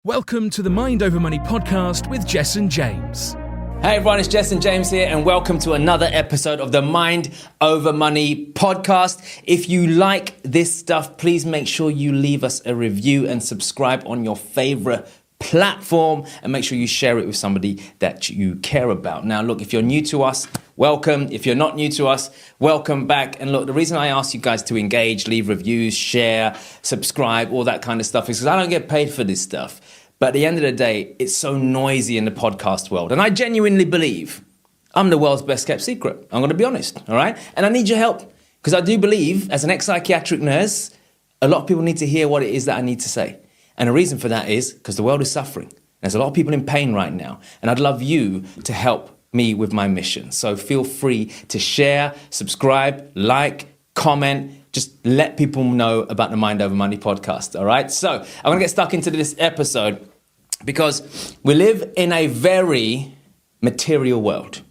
Welcome to the Mind Over Money podcast with Jessen James. Hey everyone, it's Jessen James here and welcome to another episode of the Mind Over Money podcast. If you like this stuff, please make sure you leave us a review and subscribe on your favorite platform and make sure you share it with somebody that you care about. Now look, if you're new to us, welcome. If you're not new to us, welcome back. And look, the reason I ask you guys to engage, leave reviews, share, subscribe, all that kind of stuff is because I don't get paid for this stuff. But at the end of the day, it's so noisy in the podcast world. And I genuinely believe I'm the world's best kept secret. I'm going to be honest, all right? And I need your help because I do believe as an ex-psychiatric nurse, a lot of people need to hear what it is that I need to say. And the reason for that is because the world is suffering. There's a lot of people in pain right now. And I'd love you to help me with my mission. So feel free to share, subscribe, like, comment. Just let people know about the Mind Over Money podcast, all right? So I'm going to get stuck into this episode because we live in a very material world.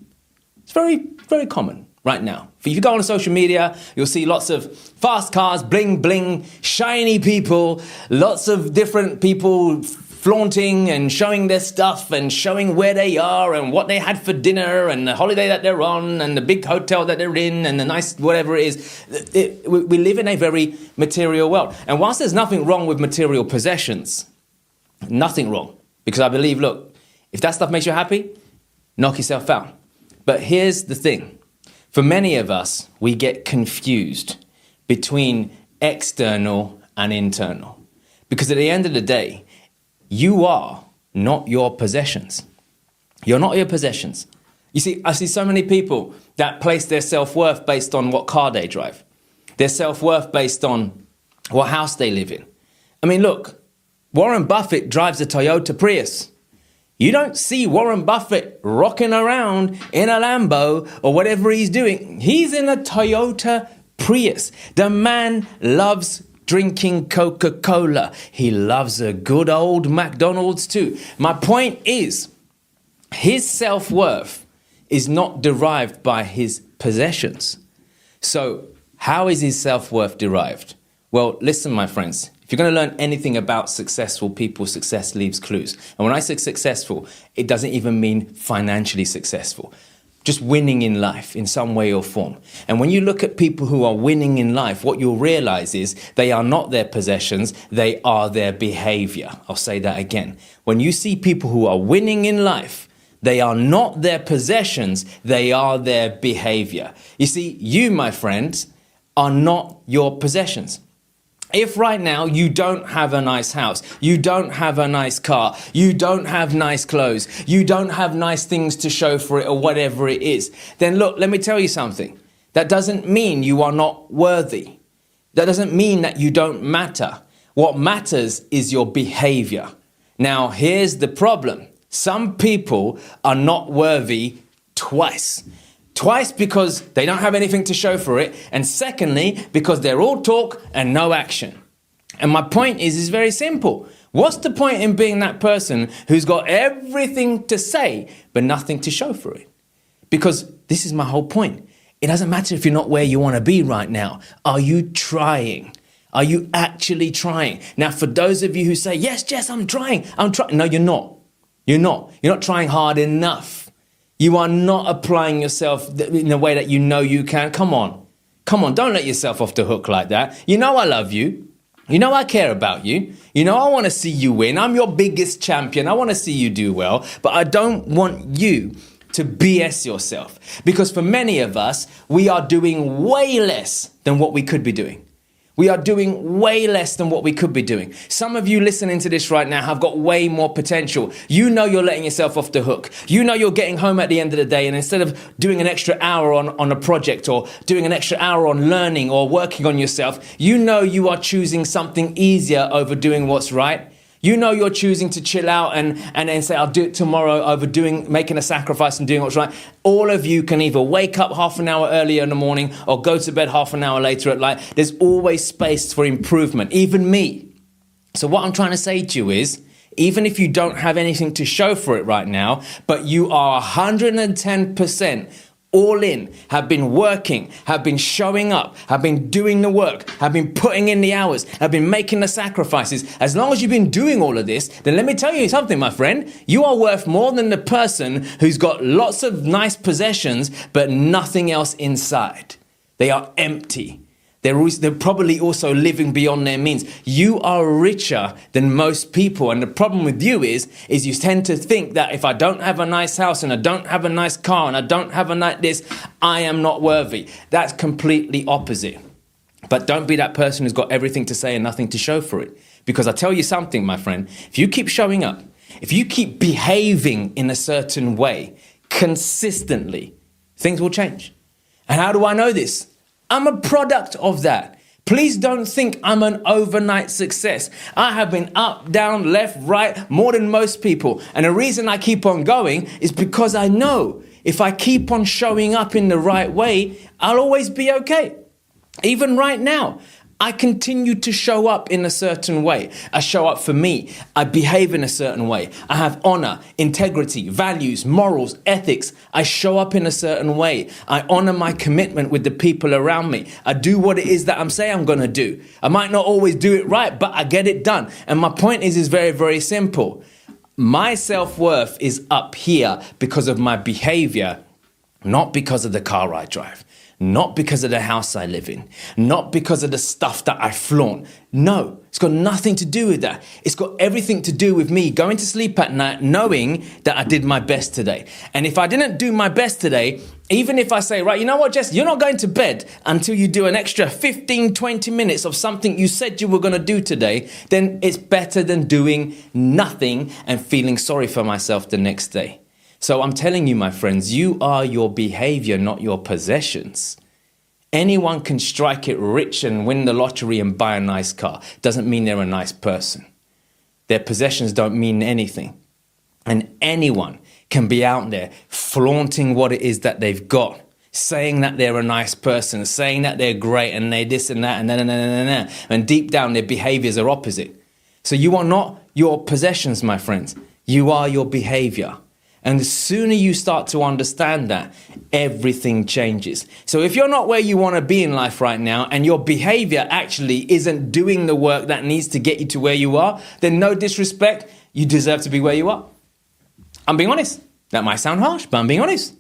It's very, very common right now. If you go on social media, you'll see lots of fast cars, bling, bling, shiny people, lots of different people flaunting and showing their stuff and showing where they are and what they had for dinner and the holiday that they're on and the big hotel that they're in and the nice whatever it is. We live in a very material world. And whilst there's nothing wrong with material possessions, nothing wrong. Because I believe, look, if that stuff makes you happy, knock yourself out. But here's the thing. For many of us, we get confused between external and internal. Because at the end of the day, you are not your possessions. You're not your possessions. You see, I see so many people that place their self-worth based on what car they drive. Their self-worth based on what house they live in. I mean, look, Warren Buffett drives a Toyota Prius. You don't see Warren Buffett rocking around in a Lambo or whatever he's doing. He's in a Toyota Prius. The man loves drinking Coca-Cola. He loves a good old McDonald's too. My point is, his self-worth is not derived by his possessions. So how is his self-worth derived? Well, listen, my friends, if you're going to learn anything about successful people, success leaves clues. And when I say successful, it doesn't even mean financially successful. Just winning in life in some way or form. And when you look at people who are winning in life, what you'll realize is they are not their possessions, they are their behavior. I'll say that again. When you see people who are winning in life, they are not their possessions, they are their behavior. You see, you, my friends, are not your possessions. If right now you don't have a nice house, you don't have a nice car, you don't have nice clothes, you don't have nice things to show for it or whatever it is, then look, let me tell you something. That doesn't mean you are not worthy. That doesn't mean that you don't matter. What matters is your behavior. Now, here's the problem. Some people are not worthy twice. Twice because they don't have anything to show for it. And secondly, because they're all talk and no action. And my point is very simple. What's the point in being that person who's got everything to say, but nothing to show for it? Because this is my whole point. It doesn't matter if you're not where you want to be right now. Are you trying? Are you actually trying? Now, for those of you who say, yes, Jess, I'm trying. No, you're not. You're not. You're not trying hard enough. You are not applying yourself in a way that you know you can. Come on. Come on. Don't let yourself off the hook like that. You know I love you. You know I care about you. You know I want to see you win. I'm your biggest champion. I want to see you do well. But I don't want you to BS yourself. Because for many of us, we are doing way less than what we could be doing. We are doing way less than what we could be doing. Some of you listening to this right now have got way more potential. You know you're letting yourself off the hook. You know you're getting home at the end of the day and instead of doing an extra hour on a project or doing an extra hour on learning or working on yourself, you know you are choosing something easier over doing what's right. You know you're choosing to chill out and then say, I'll do it tomorrow over making a sacrifice and doing what's right. All of you can either wake up half an hour earlier in the morning or go to bed half an hour later at night. There's always space for improvement, even me. So what I'm trying to say to you is, even if you don't have anything to show for it right now, but you are 110% all in, have been working, have been showing up, have been doing the work, have been putting in the hours, have been making the sacrifices, as long as you've been doing all of this, then let me tell you something, my friend. You are worth more than the person who's got lots of nice possessions, but nothing else inside. They are empty. They're probably also living beyond their means. You are richer than most people. And the problem with you is you tend to think that if I don't have a nice house and I don't have a nice car and I don't have a nice this, I am not worthy. That's completely opposite. But don't be that person who's got everything to say and nothing to show for it. Because I tell you something, my friend, if you keep showing up, if you keep behaving in a certain way consistently, things will change. And how do I know this? I'm a product of that. Please don't think I'm an overnight success. I have been up, down, left, right, more than most people. And the reason I keep on going is because I know if I keep on showing up in the right way, I'll always be okay. Even right now, I continue to show up in a certain way. I show up for me. I behave in a certain way. I have honor, integrity, values, morals, ethics. I show up in a certain way. I honor my commitment with the people around me. I do what it is that I'm saying I'm going to do. I might not always do it right, but I get it done. And my point is very, very simple. My self-worth is up here because of my behavior, not because of the car I drive. Not because of the house I live in, not because of the stuff that I flaunt. No, it's got nothing to do with that. It's got everything to do with me going to sleep at night knowing that I did my best today. And if I didn't do my best today, even if I say, right, you know what, Jess, you're not going to bed until you do an extra 15, 20 minutes of something you said you were going to do today, then it's better than doing nothing and feeling sorry for myself the next day. So I'm telling you, my friends, you are your behavior, not your possessions. Anyone can strike it rich and win the lottery and buy a nice car. Doesn't mean they're a nice person. Their possessions don't mean anything. And anyone can be out there flaunting what it is that they've got, saying that they're a nice person, saying that they're great and they this and that and and deep down their behaviors are opposite. So you are not your possessions, my friends. You are your behavior. And the sooner you start to understand that, everything changes. So if you're not where you want to be in life right now and your behavior actually isn't doing the work that needs to get you to where you are, then no disrespect, you deserve to be where you are. I'm being honest. That might sound harsh, but I'm being honest.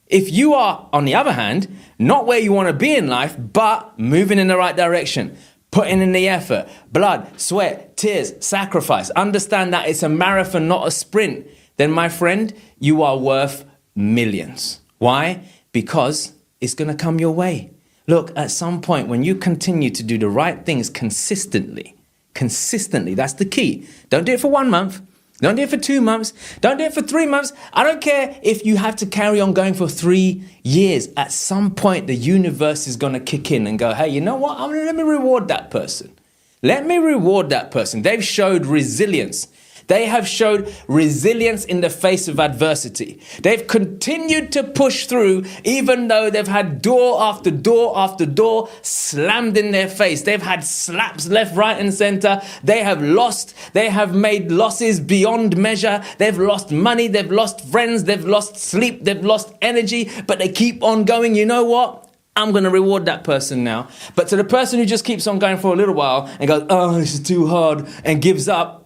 If you are, on the other hand, not where you want to be in life, but moving in the right direction, putting in the effort, blood, sweat, tears, sacrifice, understand that it's a marathon, not a sprint, then my friend, you are worth millions. Why? Because it's going to come your way. Look, at some point when you continue to do the right things consistently, that's the key. Don't do it for 1 month. Don't do it for 2 months. Don't do it for 3 months. I don't care if you have to carry on going for 3 years. At some point, the universe is going to kick in and go, hey, you know what? Let me reward that person. Let me reward that person. They've showed resilience. They have showed resilience in the face of adversity. They've continued to push through even though they've had door after door after door slammed in their face. They've had slaps left, right and center. They have lost. They have made losses beyond measure. They've lost money. They've lost friends. They've lost sleep. They've lost energy. But they keep on going. You know what? I'm going to reward that person now. But to the person who just keeps on going for a little while and goes, oh, this is too hard and gives up,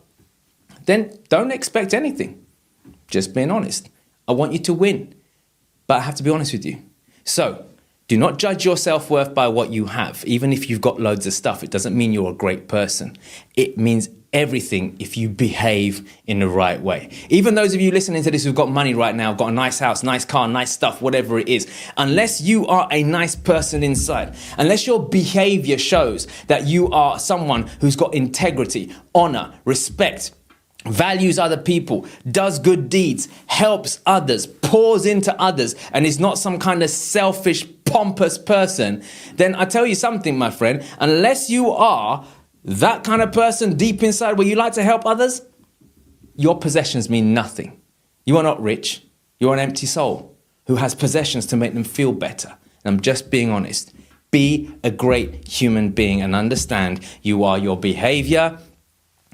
then don't expect anything. Just being honest. I want you to win, but I have to be honest with you. So do not judge your self-worth by what you have. Even if you've got loads of stuff, it doesn't mean you're a great person. It means everything if you behave in the right way. Even those of you listening to this who've got money right now, got a nice house, nice car, nice stuff, whatever it is, unless you are a nice person inside, unless your behavior shows that you are someone who's got integrity, honor, respect, values other people, does good deeds, helps others, pours into others, and is not some kind of selfish, pompous person, then I tell you something, my friend, unless you are that kind of person deep inside where you like to help others, your possessions mean nothing. You are not rich. You're an empty soul who has possessions to make them feel better. And I'm just being honest. Be a great human being and understand you are your behavior,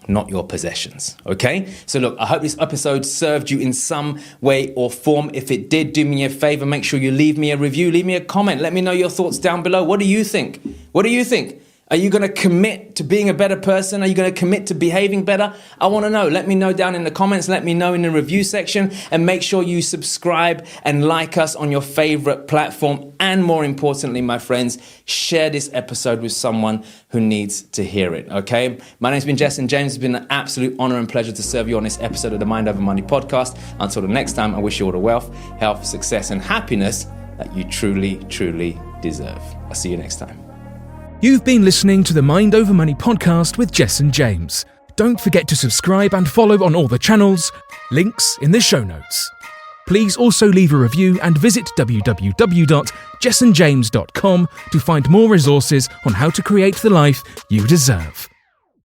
not your possessions. Okay? So look, I hope this episode served you in some way or form. If it did, do me a favor, make sure you leave me a review, leave me a comment. Let me know your thoughts down below. What do you think? What do you think? Are you going to commit to being a better person? Are you going to commit to behaving better? I want to know. Let me know down in the comments. Let me know in the review section. And make sure you subscribe and like us on your favorite platform. And more importantly, my friends, share this episode with someone who needs to hear it, okay? My name's been Jessen James. It's been an absolute honor and pleasure to serve you on this episode of the Mind Over Money podcast. Until the next time, I wish you all the wealth, health, success, and happiness that you truly, truly deserve. I'll see you next time. You've been listening to the Mind Over Money podcast with Jessen James. Don't forget to subscribe and follow on all the channels, links in the show notes. Please also leave a review and visit www.jessenjames.com to find more resources on how to create the life you deserve.